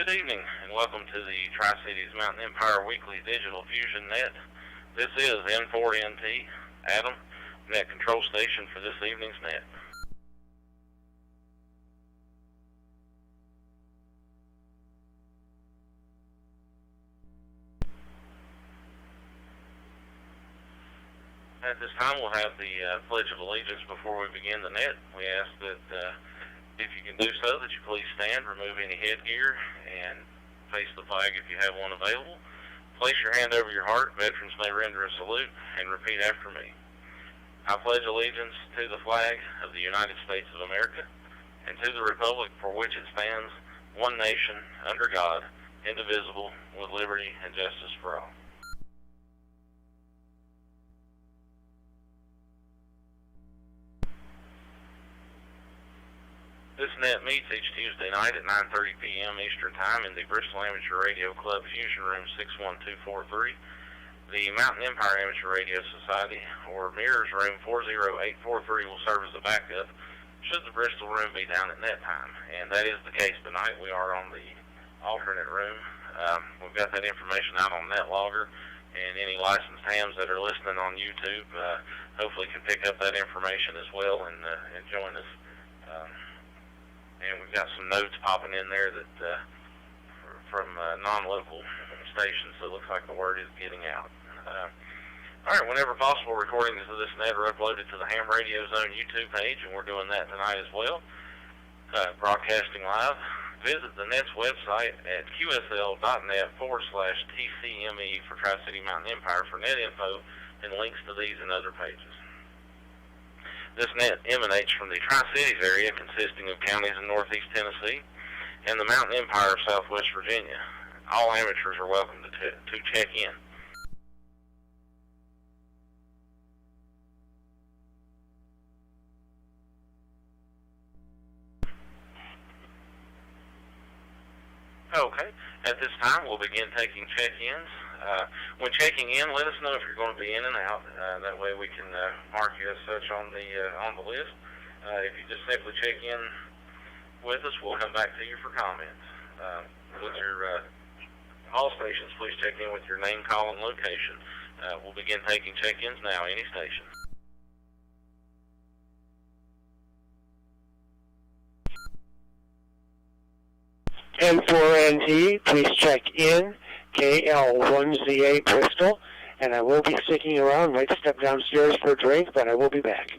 Good evening, and welcome to the Tri-Cities Mountain Empire Weekly Digital Fusion Net. This is N4NT, Adam, net control station for this evening's net. At this time, we'll have the Pledge of Allegiance before we begin the net. We ask that if you can do so, that you please stand, remove any headgear, and face the flag if you have one available. Place your hand over your heart. Veterans may render a salute, and repeat after me. I pledge allegiance to the flag of the United States of America and to the republic for which it stands, one nation, under God, indivisible, with liberty and justice for all. This net meets each Tuesday night at 9:30 p.m. Eastern Time in the Bristol Amateur Radio Club Fusion Room 61243. The Mountain Empire Amateur Radio Society, or Mirrors Room 40843, will serve as a backup should the Bristol room be down at net time. And that is the case tonight. We are on the alternate room. We've got that information out on NetLogger, and any licensed hams that are listening on YouTube hopefully can pick up that information as well and join us. And we've got some notes popping in there that from non-local stations, so it looks like the word is getting out. All right, whenever possible, recordings of this net are uploaded to the Ham Radio Zone YouTube page, and we're doing that tonight as well. Broadcasting live. Visit the net's website at qsl.net/TCME for Tri-City Mountain Empire for net info and links to these and other pages. This net emanates from the Tri-Cities area consisting of counties in northeast Tennessee and the Mountain Empire of southwest Virginia. All amateurs are welcome to check in. Okay, at this time we'll begin taking check-ins. When checking in, let us know if you're going to be in and out. That way we can mark you as such on the list. If you just simply check in with us, we'll come back to you for comments. With your all stations, please check in with your name, call, and location. We'll begin taking check-ins now. Any station. N4NT, please check in. KL1ZA Bristol, and I will be sticking around. Might step downstairs for a drink, but I will be back.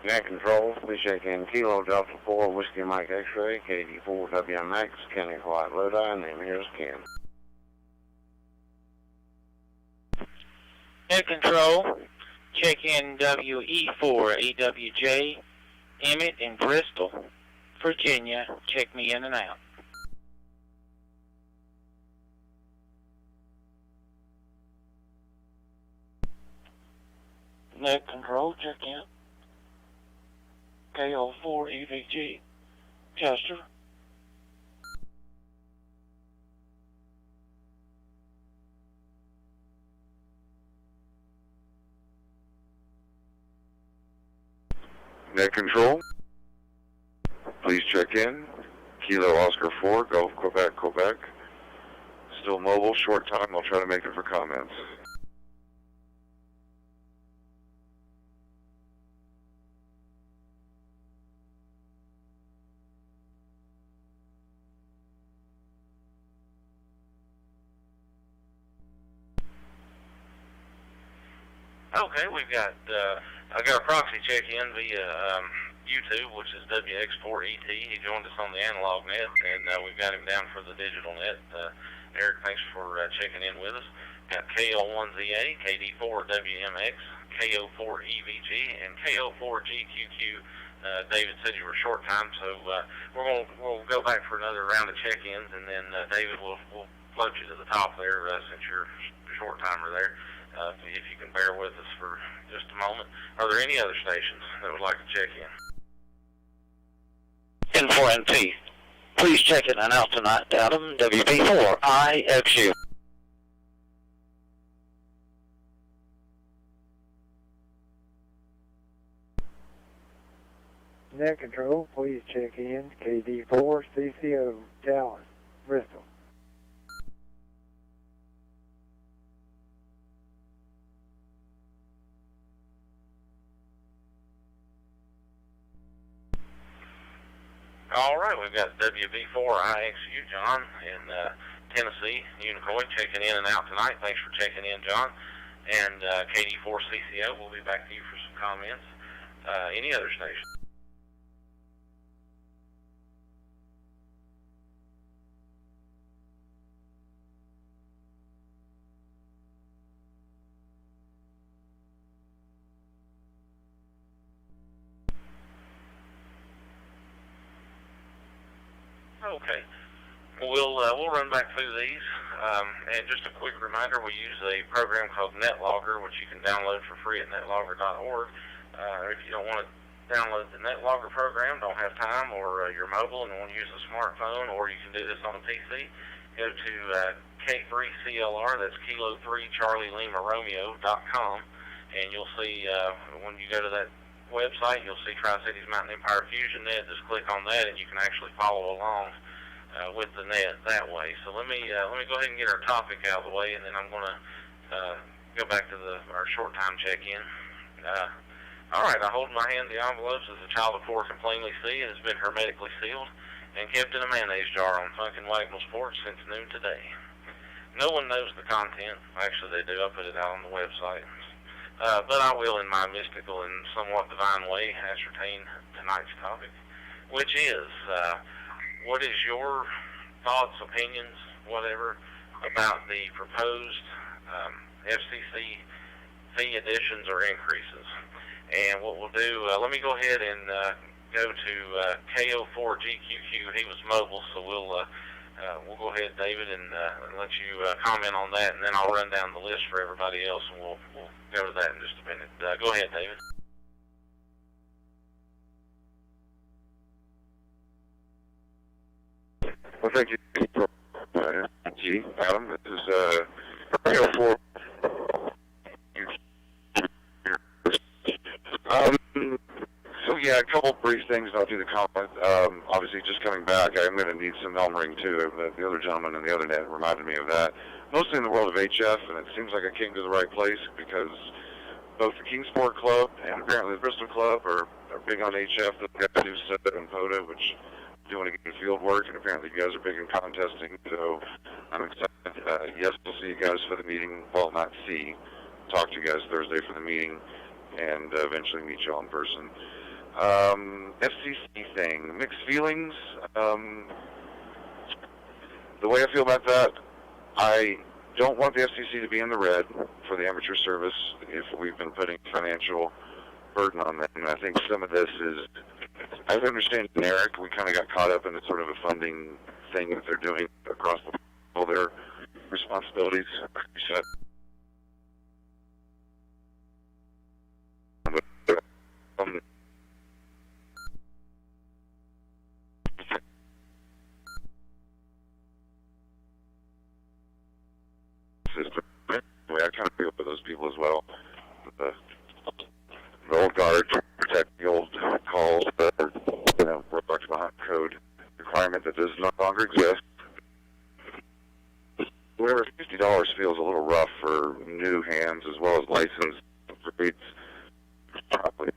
Net control, please check in. Kilo Delta 4, Whiskey Mike X-Ray, KD4 WMX, Kenny White Lodi, name here is Ken. Net control, check in WE4 AWJ, Emmett in Bristol, Virginia, check me in and out. Net control, check in. KO4 EVG, Chester. Net control, please check in. Kilo Oscar 4, Gulf Quebec, Quebec. Still mobile, short time. I'll try to make it for comments. Okay, I got a proxy check in via YouTube, which is WX4ET. He joined us on the analog net, and we've got him down for the digital net. Eric, thanks for checking in with us. Got KL1ZA, KD4WMX, KO4EVG, and KO4GQQ. David said you were short time, so we'll go back for another round of check-ins, and then David will float you to the top there since you're a short timer there. If you can bear with us for just a moment. Are there any other stations that would like to check in? N4NT, please check in and out tonight, Adam, WP4IXU. Net Control, please check in. KD4 CCO, Dallas, Bristol. All right, we've got WV4IXU, John, in Tennessee, Unicoi, checking in and out tonight. Thanks for checking in, John. And KD4CCO, we'll be back to you for some comments. Any other station? Okay. We'll run back through these. And just a quick reminder, we use a program called NetLogger, which you can download for free at netlogger.org. If you don't want to download the NetLogger program, don't have time, or you're mobile and want to use a smartphone, or you can do this on a PC, go to K3CLR, that's Kilo 3 Charlie Lima Romeo.com, and you'll see when you go to that website, you'll see Tri-Cities Mountain Empire Fusion Net. Just click on that, and you can actually follow along with the net that way. So let me go ahead and get our topic out of the way, and then I'm going to go back to our short time check-in. All right, I hold in my hand the envelopes as a child of 4 can plainly see. It has been hermetically sealed and kept in a mayonnaise jar on Funkin' Wagmel's porch since noon today. No one knows the content. Actually, they do. I put it out on the website. But I will, in my mystical and somewhat divine way, ascertain tonight's topic, which is, what is your thoughts, opinions, whatever, about the proposed FCC fee additions or increases? And what we'll do, let me go ahead and go to KO4GQQ. He was mobile, so we'll go ahead, David, and let you comment on that, and then I'll run down the list for everybody else, and we'll go to that in just a minute. Go ahead, David. Well, thank you, Adam. This is KO4. So yeah, a couple brief things. I'll do the comment. Obviously, just coming back, I'm going to need some Elmering too. The other gentleman in the other net reminded me of that. Mostly in the world of HF, and it seems like I came to the right place because both the Kingsport Club and apparently the Bristol Club are big on HF. They've got new set and POTA, which are doing good field work, and apparently you guys are big in contesting. So I'm excited. Yes, we'll see you guys for the meeting. Well, not see. Talk to you guys Thursday for the meeting, and eventually meet you all in person. FCC thing, mixed feelings. The way I feel about that, I don't want the FCC to be in the red for the amateur service if we've been putting financial burden on them. And I think some of this is, I understand generic, we kind of got caught up in a sort of a funding thing that they're doing across all their responsibilities. System. I kind of feel for those people as well. The old guard to protect the old calls that are, robots behind code requirement that does no longer exist. Whatever, $50 feels a little rough for new hands as well as licensed rates. Probably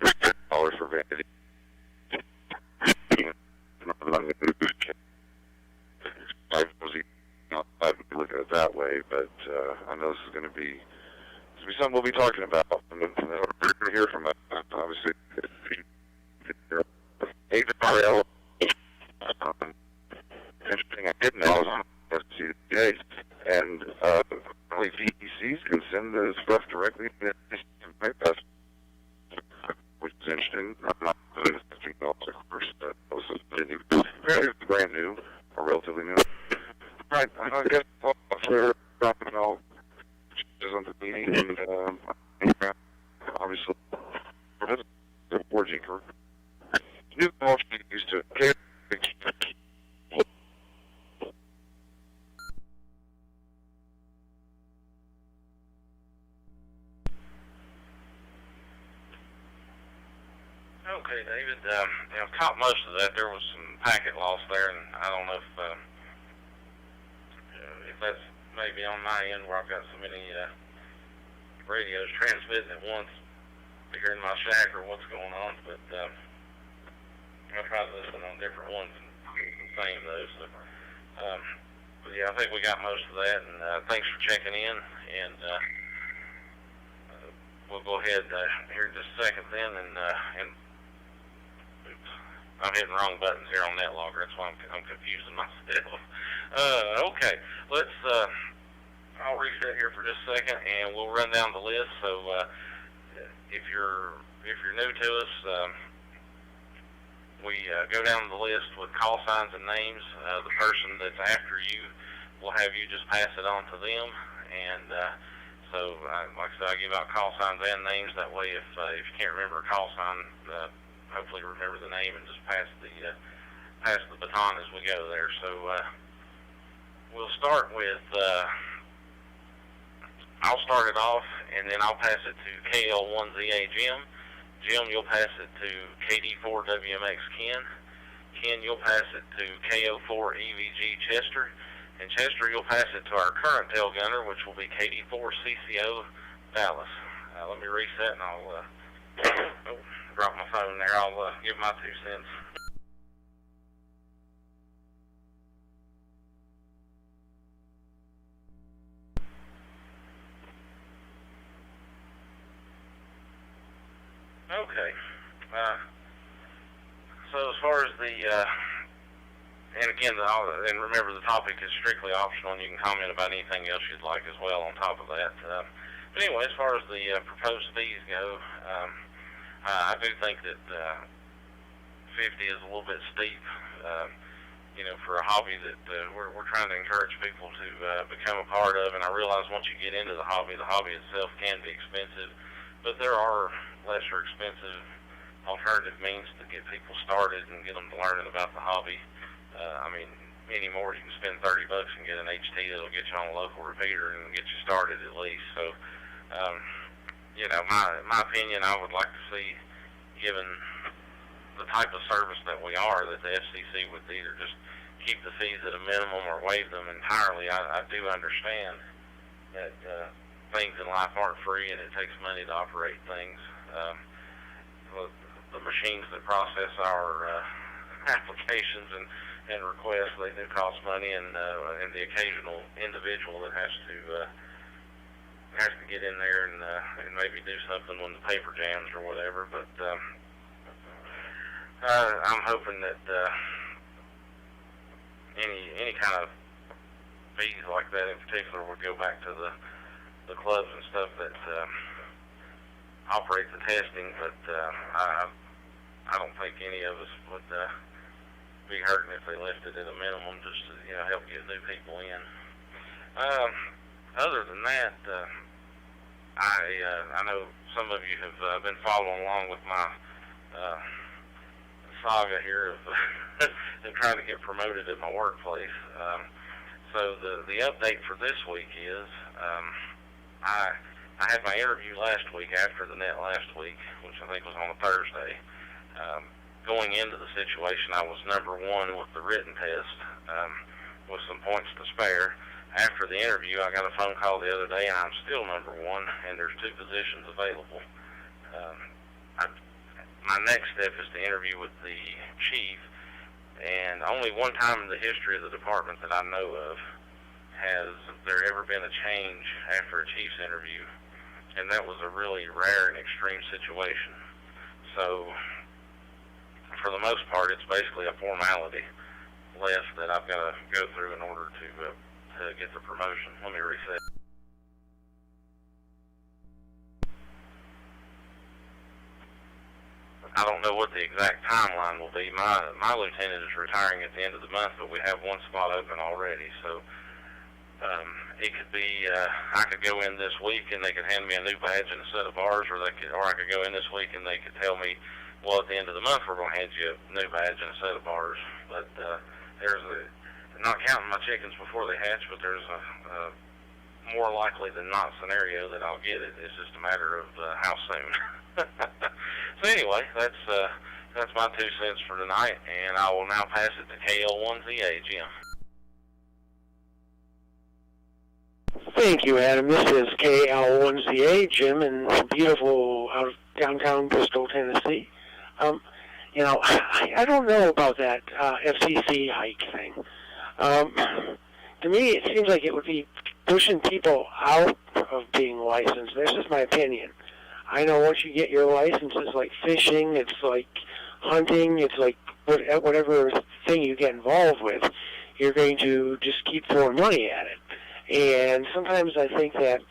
$50 for vanity. I would look at it that way, but I know this is going to be something we'll be talking about. And we're going to hear from obviously HRL. Interesting, I didn't know I was on FCC today, and only VECs can send the stuff directly to the pass, which is interesting. I'm not doing $15, of course. It's brand new, or relatively new. Right, I guess I'll dropping all on the meeting, and obviously, the 4G crew. New motion used to Okay, David. Caught most of that. There was some packet loss there, and I don't know if that's maybe on my end where I've got so many radios transmitting at once here in my shack or what's going on, but I tried to listen on different ones and the same though. So, but yeah, I think we got most of that, and thanks for checking in, and we'll go ahead here in just a second then, and oops, I'm hitting wrong buttons here on NetLogger. That's why I'm confusing myself. Okay, let's. I'll reset here for just a second, and we'll run down the list. So if you're new to us, we go down the list with call signs and names. The person that's after you, we'll have you just pass it on to them, and so like I said, I give out call signs and names. That way, if you can't remember a call sign, hopefully remember the name and just pass the baton as we go there. So we'll start with. I'll start it off, and then I'll pass it to KL1ZA Jim. Jim, you'll pass it to KD4WMX Ken. Ken, you'll pass it to KO4EVG Chester. And Chester, you'll pass it to our current tail gunner, which will be KD4CCO Dallas. Let me reset, and I'll drop my phone there. I'll give my 2 cents. Okay. So as far as the, and again, and remember the topic is strictly optional, and you can comment about anything else you'd like as well on top of that. But anyway, as far as the proposed fees go, I do think that 50 is a little bit steep. For a hobby that we're trying to encourage people to become a part of, and I realize once you get into the hobby itself can be expensive, but there are lesser expensive alternative means to get people started and get them to learning about the hobby. Anymore you can spend $30 and get an HT that'll get you on a local repeater and get you started at least. So, my opinion, I would like to see, given the type of service that we are, that the FCC would either just keep the fees at a minimum or waive them entirely. I do understand that things in life aren't free, and it takes money to operate things. The machines that process our applications and requests, they do cost money, and the occasional individual that has to get in there and maybe do something when the paper jams or whatever. But I'm hoping that any kind of fees like that in particular would go back to the clubs and stuff that operate the testing, but I don't think any of us would be hurting if they left it at a minimum just to help get new people in. Other than that, I know some of you have been following along with my saga here of trying to get promoted at my workplace. So the update for this week is I had my interview last week after the net last week, which I think was on a Thursday. Going into the situation, I was number 1 with the written test, with some points to spare. After the interview, I got a phone call the other day, and I'm still number 1, and there's 2 positions available. My next step is to interview with the chief, and only one time in the history of the department that I know of has there ever been a change after a chief's interview, and that was a really rare and extreme situation. So, for the most part, it's basically a formality left that I've got to go through in order to get the promotion. Let me reset. I don't know what the exact timeline will be. My lieutenant is retiring at the end of the month, but we have 1 spot open already. So it could be I could go in this week and they could hand me a new badge and a set of bars, or I could go in this week and they could tell me, well, at the end of the month we're going to hand you a new badge and a set of bars. But not counting my chickens before they hatch, but there's a more likely than not scenario that I'll get it. It's just a matter of how soon. So anyway, that's That's my 2 cents for tonight, and I will now pass it to KL1ZA, Jim. Thank you, Adam. This is KL1ZA, Jim, in beautiful downtown Bristol, Tennessee. I don't know about that FCC hike thing. To me, it seems like it would be pushing people out of being licensed. That's just my opinion. I know once you get your license, it's like fishing, it's like hunting, it's like whatever thing you get involved with, you're going to just keep throwing money at it. And sometimes I think that,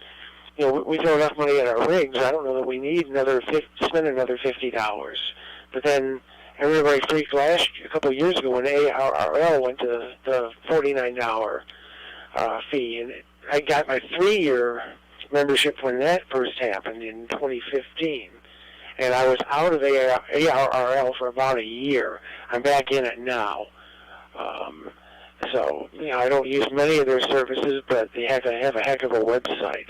we throw enough money at our rigs. I don't know that we need spend another $50. But then everybody freaked a couple of years ago when ARRL went to the $49 fee, and I got my 3-year membership when that first happened in 2015, and I was out of ARRL for about a year. I'm back in it now. So, I don't use many of their services, but they have a heck of a website.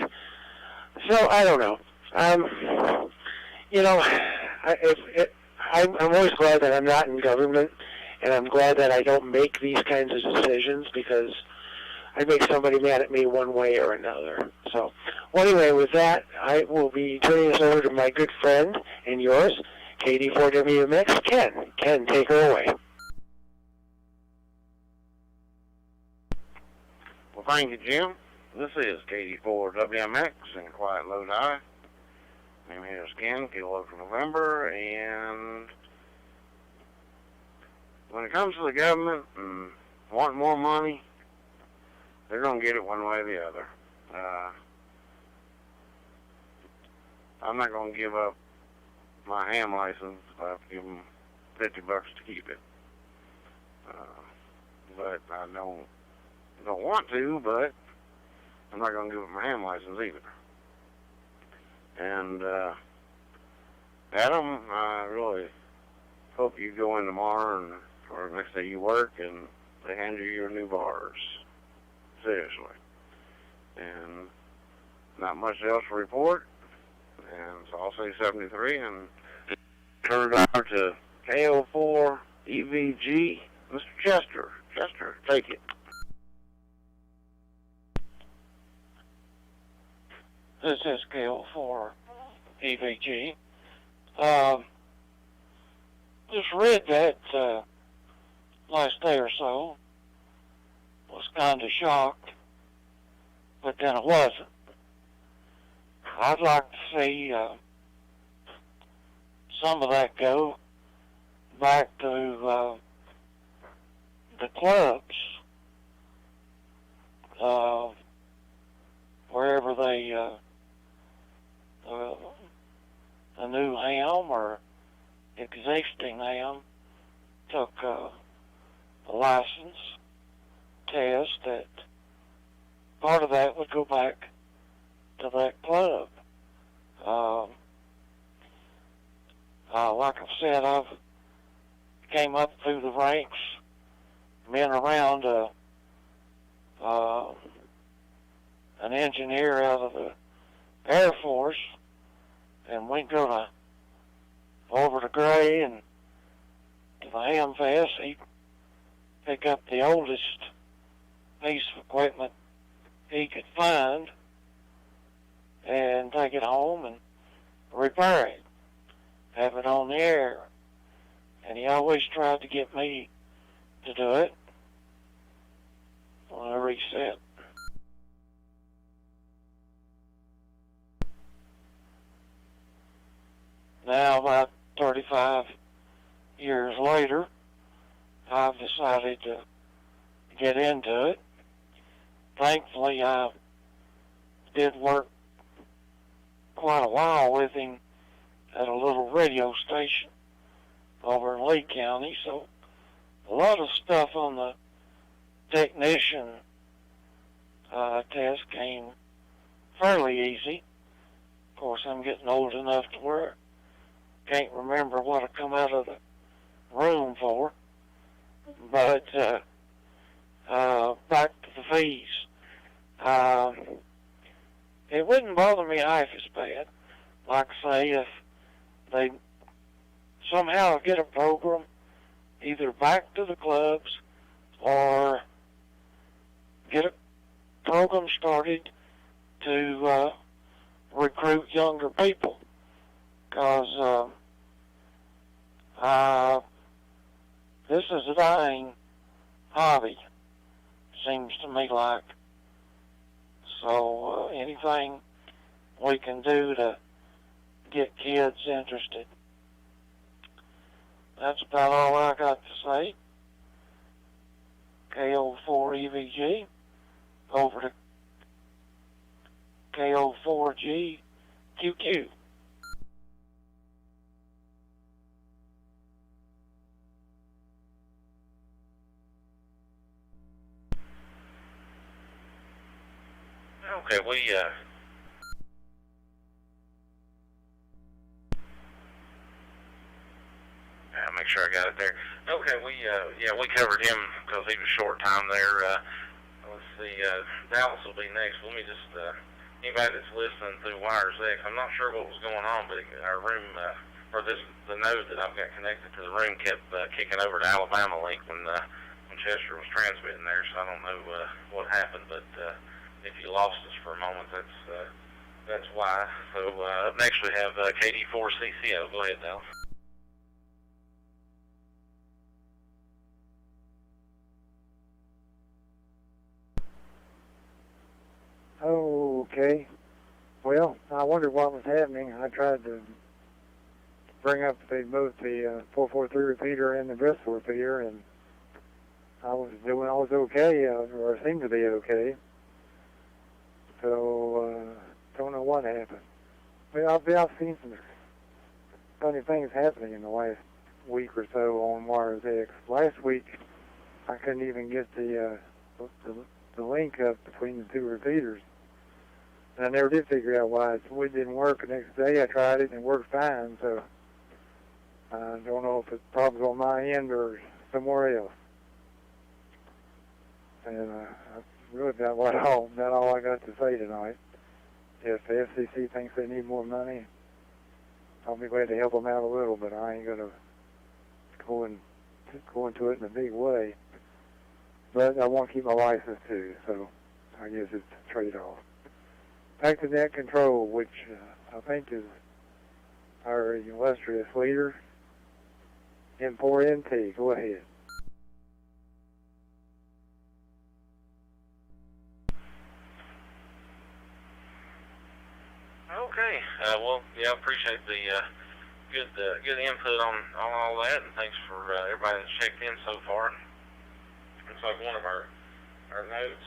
So, I don't know. I'm always glad that I'm not in government, and I'm glad that I don't make these kinds of decisions, because I'd make somebody mad at me one way or another. So, well, anyway, with that, I will be turning this over to my good friend and yours, KD4WMX, Ken. Ken, take her away. Well, thank you, Jim. This is KD4WMX in Quiet Lodi. Name here is Ken, Kilo for November, and when it comes to the government and wanting more money, they're going to get it one way or the other. I'm not going to give up my ham license if I have to give them $50 to keep it. But I don't want to, but I'm not going to give up my ham license either. And, Adam, I really hope you go in tomorrow or next day you work and they hand you your new bars. Seriously. And not much else to report. And so I'll say 73 and turn it over to KO4 EVG, Mr. Chester. Chester, take it. This is KO4 EVG. Just read that last day or so. Was kind of shocked, but then it wasn't. I'd like to see some of that go back to the clubs, wherever they a new ham or existing ham took a license test, that part of that would go back to that club. Like I've said, I've came up through the ranks, been around an engineer out of the Air Force, and we'd go over to Gray and to the Ham Fest. He'd pick up the oldest piece of equipment he could find and take it home and repair it, have it on the air. And he always tried to get me to do it on a reset. Now, about 35 years later, I've decided to get into it. Thankfully, I did work quite a while with him at a little radio station over in Lee County, so a lot of stuff on the technician test came fairly easy. Of course, I'm getting old enough to where I can't remember what I come out of the room for. But back to the fees. It wouldn't bother me half as bad. Like I say, if they somehow get a program either back to the clubs or get a program started to recruit younger people. Because this is a dying hobby, seems to me like. So anything we can do to get kids interested. That's about all I got to say. KO4EVG over to KO4GQQ. Okay, make sure I got it there. Okay, we covered him because he was short time there. Let's see, Dallas will be next. Let me just, anybody that's listening through Wires X, I'm not sure what was going on, but our room, the node that I've got connected to the room kept kicking over to Alabama link when Chester was transmitting there, so I don't know what happened, but if you lost us for a moment, that's why. So up next we have KD4CCO. Go ahead, Dallas. Okay. Well, I wondered what was happening. I tried to bring up both the 443 repeater and the Bristol repeater, and I was okay, or seemed to be okay. So, don't know what happened. Well, I've seen some funny things happening in the last week or so on Wires X. Last week, I couldn't even get the link up between the two repeaters. And I never did figure out why it didn't work. The next day I tried it and it worked fine, so I don't know if it's problems on my end or somewhere else. And that's really about all I got to say tonight. If the FCC thinks they need more money, I'll be glad to help them out a little, but I ain't going to go into it in a big way. But I want to keep my license too, so I guess it's a trade-off. Back to net control, which I think is our illustrious leader, M4NT. Go ahead. Okay. Well, yeah, I appreciate the good input on all that, and thanks for everybody that's checked in so far. Looks like one of our notes,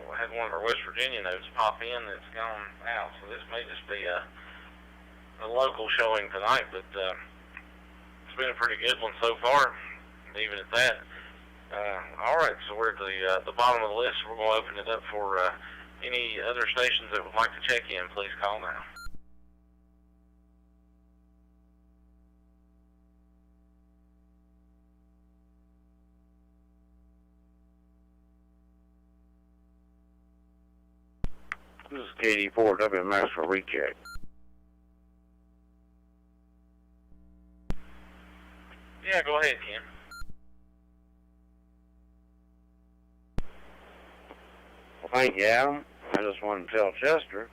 we had one of our West Virginia notes pop in that's gone out, so this may just be a local showing tonight, but it's been a pretty good one so far, even at that. All right, so we're at the bottom of the list. We're going to open it up for any other stations that would like to check in. Please call now. This is KD4 WMX for recheck. Yeah, go ahead, Ken. Well, thank you, Adam. I just wanted to tell Chester,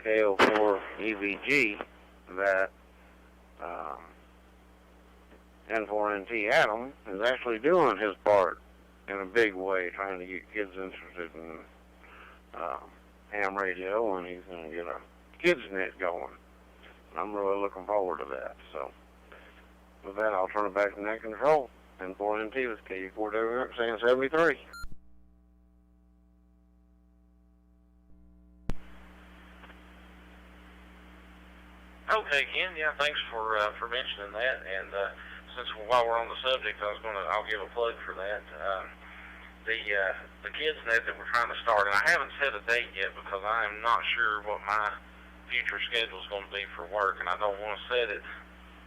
KO4EVG, that N4NT Adam is actually doing his part in a big way, trying to get kids interested in ham radio, and he's going to get a kids net going. I'm really looking forward to that. So with that, I'll turn it back to net control. N4NT with KD4 saying 73. Okay, Ken. Yeah, thanks for mentioning that. And since while we're on the subject, I'll give a plug for that. The kids net that we're trying to start, and I haven't set a date yet because I am not sure what my future schedule is going to be for work, and I don't want to set it.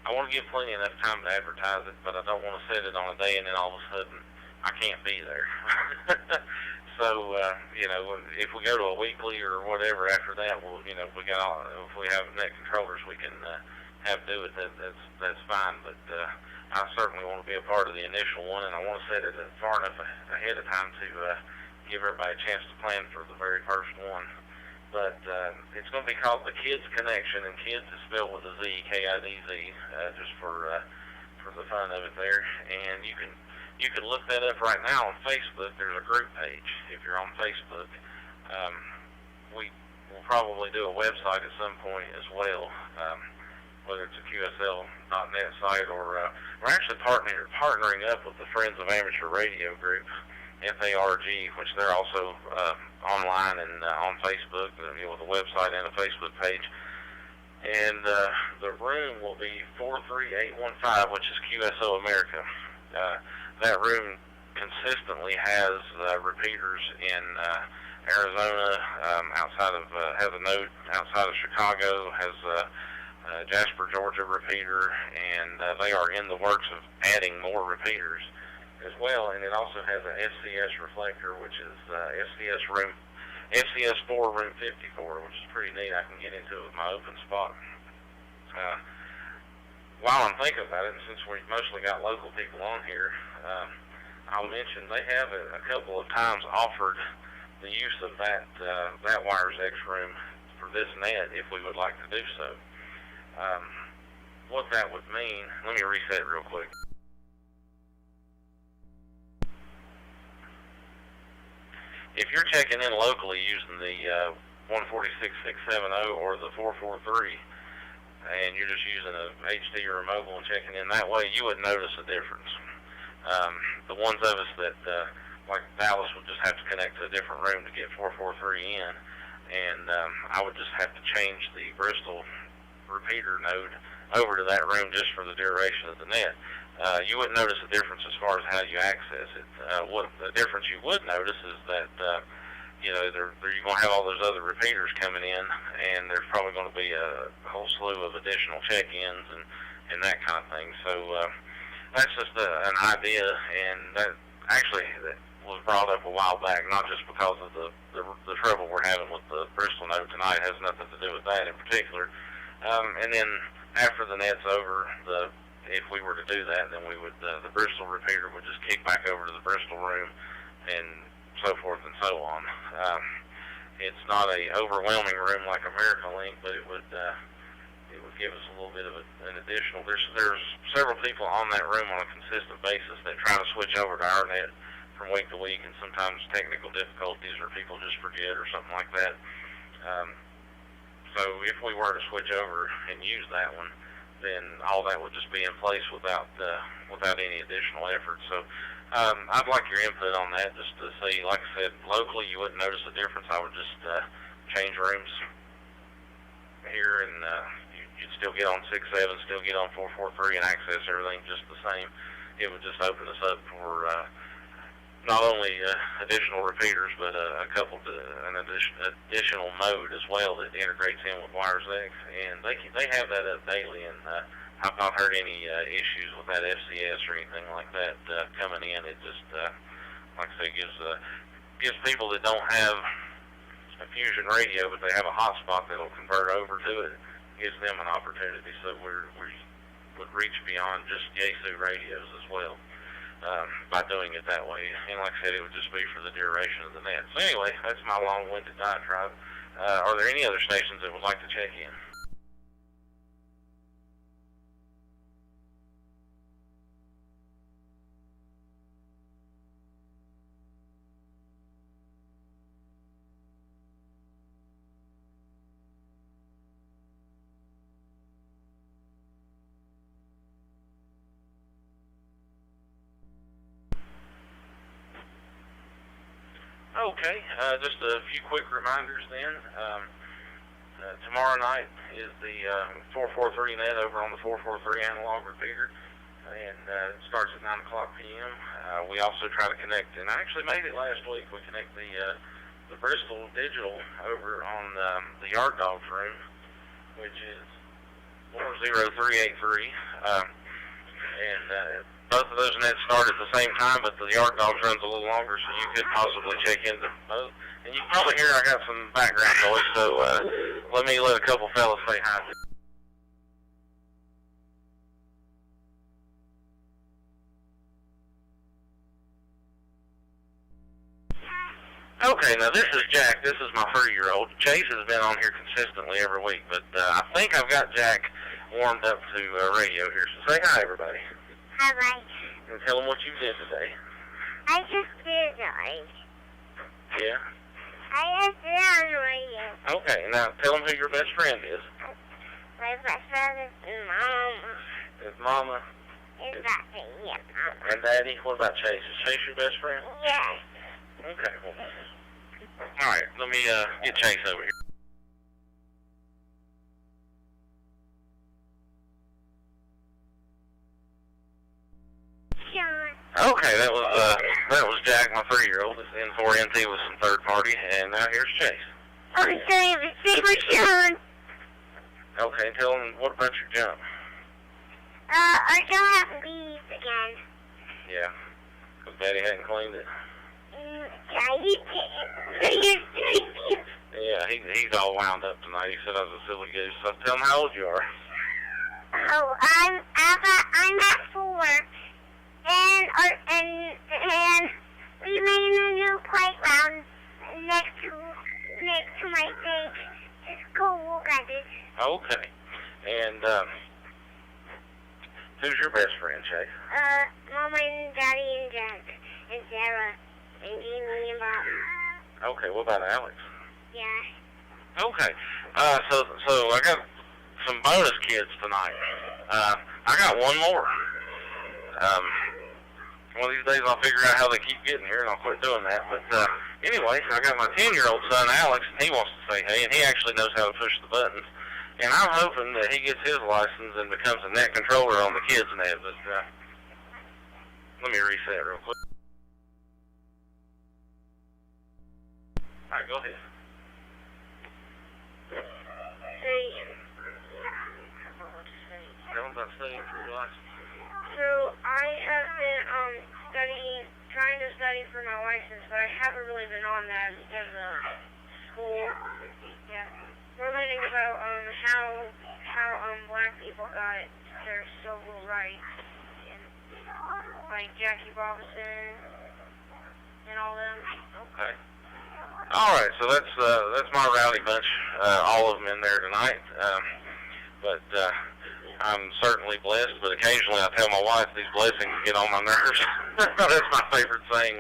I want to give plenty enough time to advertise it, but I don't want to set it on a day and then all of a sudden I can't be there. So if we go to a weekly or whatever after that, if we have net controllers, we can have do it, that's fine. But I certainly want to be a part of the initial one, and I want to set it far enough ahead of time to give everybody a chance to plan for the very first one. But it's going to be called the Kids Connection, and kids is spelled with a Z, K-I-D-Z, just for the fun of it there. And you can look that up right now on Facebook. There's a group page if you're on Facebook. We will probably do a website at some point as well, whether it's a QSL.net site or we're actually partnering up with the Friends of Amateur Radio group, FARG, which they're also online and on Facebook, with a website and a Facebook page. And the room will be 43815, which is QSO America. That room consistently has repeaters in Arizona, has a node outside of Chicago, has Jasper, Georgia repeater, and they are in the works of adding more repeaters as well. And it also has a FCS reflector, which is FCS4 room 54, which is pretty neat. I can get into it with my open spot. While I'm thinking about it, and since we mostly got local people on here, I'll mention they have a couple of times offered the use of that Wires X room for this net if we would like to do so. What that would mean, let me reset real quick. If you're checking in locally using the 146670 or the 443, and you're just using a HD or a mobile and checking in that way, you would notice a difference. The ones of us that, like Dallas, would just have to connect to a different room to get 443 in, and I would just have to change the Bristol repeater node over to that room just for the duration of the net. You wouldn't notice a difference as far as how you access it. What the difference you would notice is that you're going to have all those other repeaters coming in, and there's probably going to be a whole slew of additional check-ins and that kind of thing. So that's just an idea, and that actually was brought up a while back, not just because of the trouble we're having with the Bristol node tonight. It has nothing to do with that in particular. And then after the net's over, if we were to do that, then we would the Bristol repeater would just kick back over to the Bristol room, and so forth and so on. It's not a overwhelming room like AmericaLink, but it would give us a little bit of an additional. There's several people on that room on a consistent basis that try to switch over to our net from week to week, and sometimes technical difficulties or people just forget or something like that. So if we were to switch over and use that one, then all that would just be in place without any additional effort. So I'd like your input on that, just to see. Like I said, locally you wouldn't notice a difference. I would just change rooms here, and you'd still get on 6.7, still get on 4.4.3, and access everything just the same. It would just open us up for not only additional repeaters, but an additional mode as well that integrates in with Wires X, and they have that up daily, and I've not heard any issues with that FCS or anything like that coming in. It just, like I say, gives people that don't have a Fusion radio, but they have a hotspot that'll convert over to it, gives them an opportunity. So we would reach beyond just Yaesu radios as well. By doing it that way. And like I said, it would just be for the duration of the net. So anyway, that's my long-winded diatribe. Are there any other stations that would like to check in? Okay, just a few quick reminders then. Tomorrow night is the 443 net over on the 443 analog repeater, and it starts at 9 o'clock p.m. We also try to connect, and I actually made it last week, we connect the Bristol digital over on the Yard Dogs room, which is 40383, and both of those nets start at the same time, but the Yard Dogs runs a little longer, so you could possibly check into both. And you can probably hear I got some background noise, so let a couple fellas say hi. Okay, now this is Jack. This is my 3-year-old. Chase has been on here consistently every week, but I think I've got Jack warmed up to radio here. So say hi, everybody. Hi. And tell them what you did today. I just did it. Yeah? I just did it on the radio. Okay, now tell them who your best friend is. My best friend is Mama. Is Mama? Is Daddy, yeah, Mama. And Daddy? What about Chase? Is Chase your best friend? Yes. Okay, well. All right, let me get Chase over here. Sean. Okay, that was Jack, my 3-year-old. It's N4NT with some third party, and now here's Chase. Oh, sorry, it was Sean. Okay, tell him what about your jump? I don't have bees again. Yeah, because Daddy hadn't cleaned it. Yeah, he's all wound up tonight. He said I was a silly goose. So tell him how old you are. Oh, I'm at 4, and we made a new playground next to my place. It's cool, guys. Okay, and who's your best friend, Chase? Mama and Daddy and Jack and Sarah and Amy and Bob. Okay, what about Alex? Yeah. Okay, so I got some bonus kids tonight. I got one more. One of these days I'll figure out how they keep getting here and I'll quit doing that. But anyway, I got my 10-year-old son Alex, and he wants to say hey, and he actually knows how to push the buttons. And I'm hoping that he gets his license and becomes a net controller on the kids' net. But let me reset real quick. All right, go ahead. Tell them about studying for your license. So I have been trying to study for my license, but I haven't really been on that because of school. Yeah. We're learning about how black people got their civil rights, and like Jackie Robinson and all them. Okay. All right, so that's my rowdy bunch, all of them in there tonight. But I'm certainly blessed, but occasionally I tell my wife these blessings get on my nerves. That's my favorite saying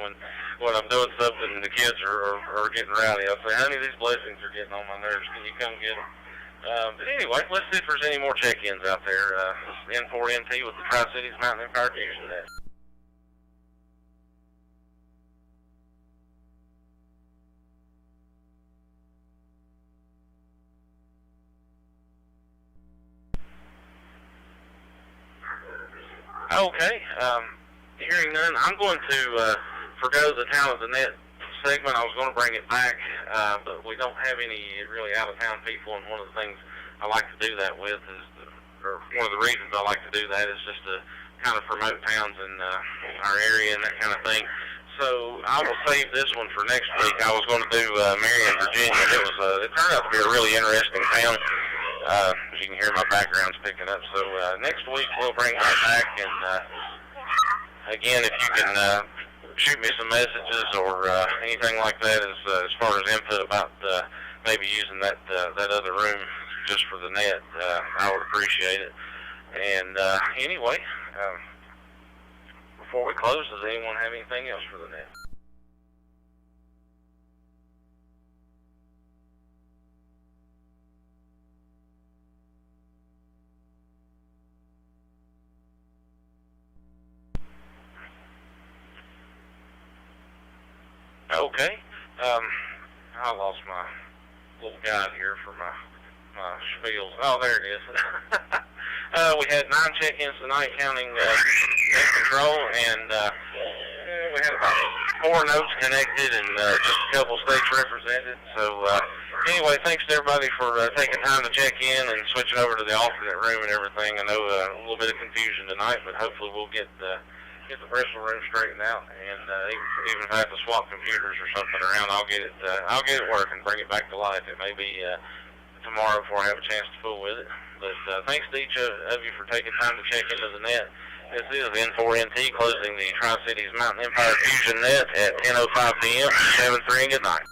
when I'm doing something and the kids are getting rowdy. I'll say, honey, these blessings are getting on my nerves. Can you come get them? But anyway, let's see if there's any more check-ins out there. N4NT with the Tri-Cities Mountain Empire Fusion Net. Okay, hearing none, I'm going to forgo the Town of the Net segment. I was going to bring it back, but we don't have any really out-of-town people, and one of the things I like to do that with is, or one of the reasons I like to do that is just to kind of promote towns in our area and that kind of thing. So I will save this one for next week. I was going to do Marion, Virginia. It turned out to be a really interesting town. As you can hear, my background's picking up. So next week we'll bring that back. And again, if you can shoot me some messages or anything like that as far as input about maybe using that other room just for the net, I would appreciate it. And anyway, before we close, does anyone have anything else for the net? Okay. I lost my little guide here for my spiels. Oh, there it is. We had 9 check-ins tonight, counting net control, and we had about 4 notes connected and just a couple states represented. So anyway, thanks to everybody for taking time to check in and switching over to the alternate room and everything. I know a little bit of confusion tonight, but hopefully we'll get the Bristol room straightened out, and even if I have to swap computers or something around, I'll get it working, bring it back to life. It may be tomorrow before I have a chance to fool with it. But thanks to each of you for taking time to check into the net. This is N4NT closing the Tri-Cities Mountain Empire Fusion Net at 10:05 p.m. 7-3 and good night.